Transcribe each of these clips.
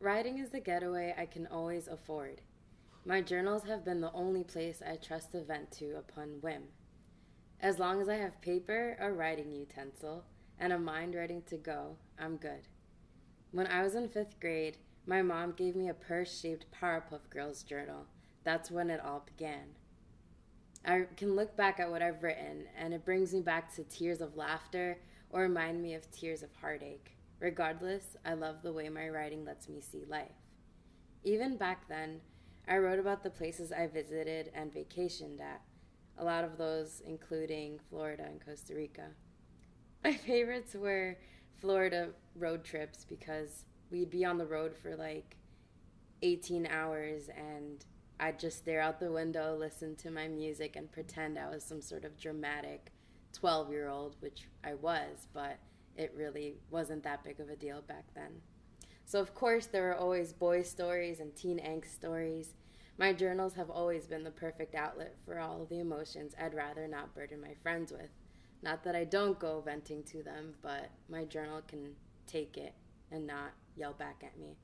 Writing is the getaway I can always afford. My journals have been the only place I trust to vent to upon whim. As long as I have paper, a writing utensil, and a mind ready to go, I'm good. When I was in fifth grade, my mom gave me a purse-shaped Powerpuff Girls journal. That's when it all began. I can look back at what I've written, and it brings me back to tears of laughter or remind me of tears of heartache. Regardless, I love the way my writing lets me see life. Even back then, I wrote about the places I visited and vacationed at, a lot of those including Florida and Costa Rica. My favorites were Florida road trips because we'd be on the road for like 18 hours and I'd just stare out the window, listen to my music, and pretend I was some sort of dramatic 12-year-old, which I was, but it really wasn't that big of a deal back then. So, of course, there were always boy stories and teen angst stories. My journals have always been the perfect outlet for all of the emotions I'd rather not burden my friends with. Not that I don't go venting to them, but my journal can take it and not yell back at me.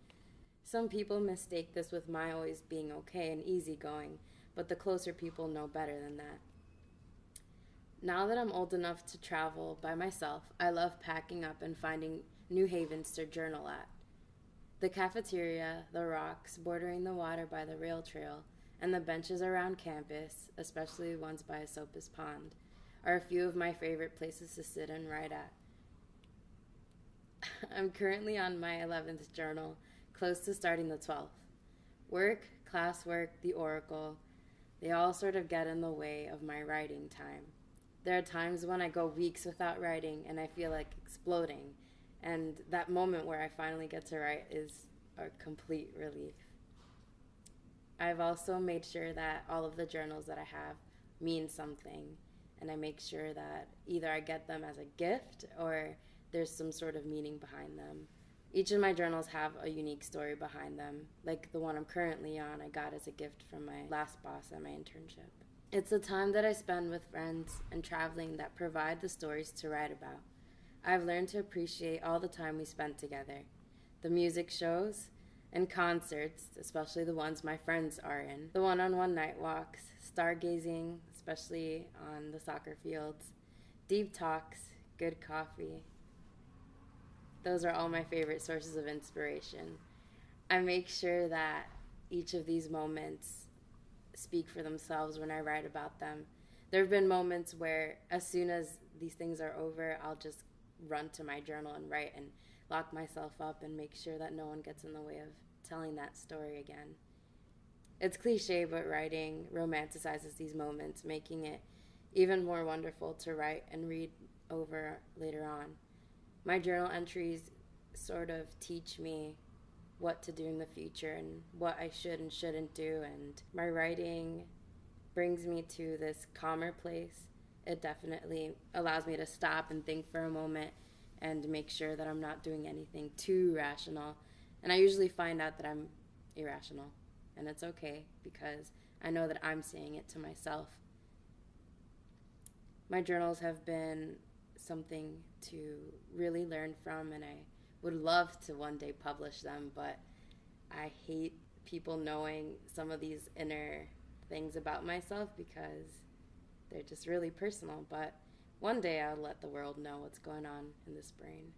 Some people mistake this with my always being okay and easygoing, but the closer people know better than that. Now that I'm old enough to travel by myself, I love packing up and finding new havens to journal at. The cafeteria, the rocks bordering the water by the rail trail, and the benches around campus, especially ones by Esopus Pond, are a few of my favorite places to sit and write at. I'm currently on my 11th journal, close to starting the 12th. Work, classwork, the oracle, they all sort of get in the way of my writing time. There are times when I go weeks without writing and I feel like exploding, and that moment where I finally get to write is a complete relief. I've also made sure that all of the journals that I have mean something, and I make sure that either I get them as a gift or there's some sort of meaning behind them. Each of my journals have a unique story behind them, like the one I'm currently on I got as a gift from my last boss at my internship. It's the time that I spend with friends and traveling that provide the stories to write about. I've learned to appreciate all the time we spent together. The music shows and concerts, especially the ones my friends are in, the one-on-one night walks, stargazing, especially on the soccer fields, deep talks, good coffee. Those are all my favorite sources of inspiration. I make sure that each of these moments speak for themselves when I write about them. There have been moments where as soon as these things are over, I'll just run to my journal and write and lock myself up and make sure that no one gets in the way of telling that story again. It's cliche, but writing romanticizes these moments, making it even more wonderful to write and read over later on. My journal entries sort of teach me what to do in the future and what I should and shouldn't do, and my writing brings me to this calmer place. It definitely allows me to stop and think for a moment and make sure that I'm not doing anything too rational. And I usually find out that I'm irrational, and it's okay because I know that I'm saying it to myself. My journals have been something to really learn from, and I would love to one day publish them, but I hate people knowing some of these inner things about myself because they're just really personal. But one day I'll let the world know what's going on in this brain.